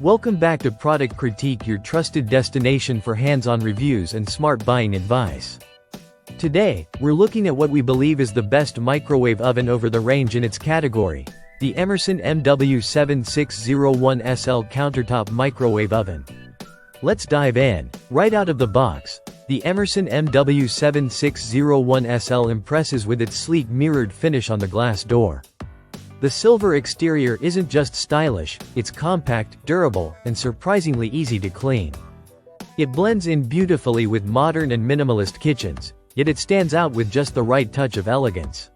Welcome back to Product Critique, your trusted destination for hands-on reviews and smart buying advice. Today, we're looking at what we believe is the best microwave oven over the range in its category, the Emerson MW7601SL Countertop Microwave Oven. Let's dive in. Right out of the box, the Emerson MW7601SL impresses with its sleek mirrored finish on the glass door. The silver exterior isn't just stylish, it's compact, durable, and surprisingly easy to clean. It blends in beautifully with modern and minimalist kitchens, yet it stands out with just the right touch of elegance.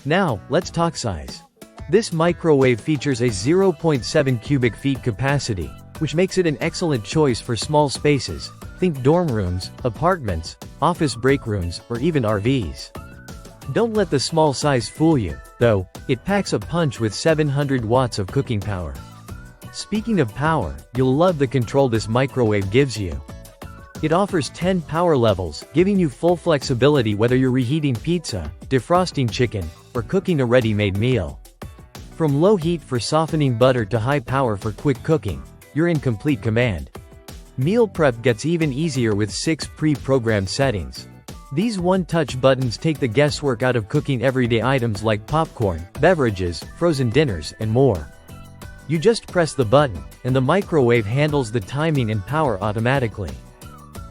Now, let's talk size. This microwave features a 0.7 cubic feet capacity, which makes it an excellent choice for small spaces. Think dorm rooms, apartments, office break rooms, or even RVs. Don't let the small size fool you, though. It packs a punch with 700 watts of cooking power. Speaking of power, you'll love the control this microwave gives you. It offers 10 power levels, giving you full flexibility whether you're reheating pizza, defrosting chicken, or cooking a ready-made meal. From low heat for softening butter to high power for quick cooking, you're in complete command. Meal prep gets even easier with 6 pre-programmed settings. These one-touch buttons take the guesswork out of cooking everyday items like popcorn, beverages, frozen dinners, and more. You just press the button, and the microwave handles the timing and power automatically.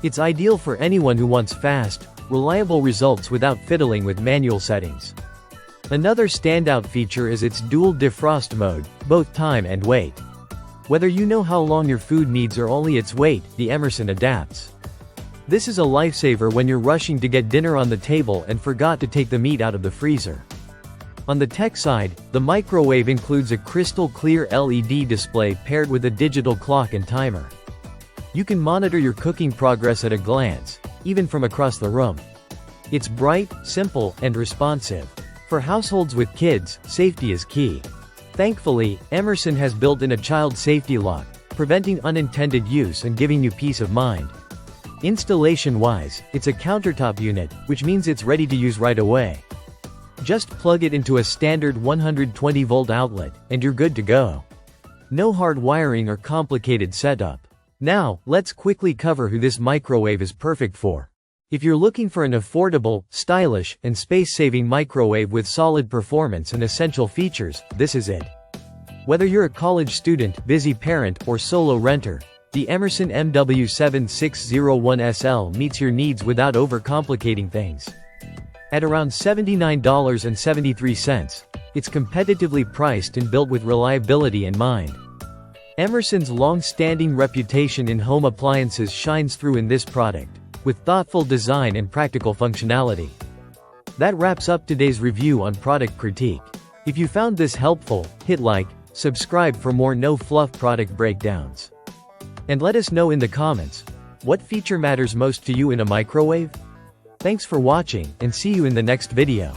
It's ideal for anyone who wants fast, reliable results without fiddling with manual settings. Another standout feature is its dual defrost mode, both time and weight. Whether you know how long your food needs or only its weight, the Emerson adapts. This is a lifesaver when you're rushing to get dinner on the table and forgot to take the meat out of the freezer. On the tech side, the microwave includes a crystal clear LED display paired with a digital clock and timer. You can monitor your cooking progress at a glance, even from across the room. It's bright, simple, and responsive. For households with kids, safety is key. Thankfully, Emerson has built in a child safety lock, preventing unintended use and giving you peace of mind. Installation-wise, it's a countertop unit, which means it's ready to use right away. Just plug it into a standard 120-volt outlet, and you're good to go. No hard wiring or complicated setup. Now, let's quickly cover who this microwave is perfect for. If you're looking for an affordable, stylish, and space-saving microwave with solid performance and essential features, this is it. Whether you're a college student, busy parent, or solo renter, the Emerson MW7601SL meets your needs without overcomplicating things. At around $79.73, it's competitively priced and built with reliability in mind. Emerson's long-standing reputation in home appliances shines through in this product, with thoughtful design and practical functionality. That wraps up today's review on Product Critique. If you found this helpful, hit like, subscribe for more no-fluff product breakdowns. And let us know in the comments, what feature matters most to you in a microwave? Thanks for watching, and see you in the next video.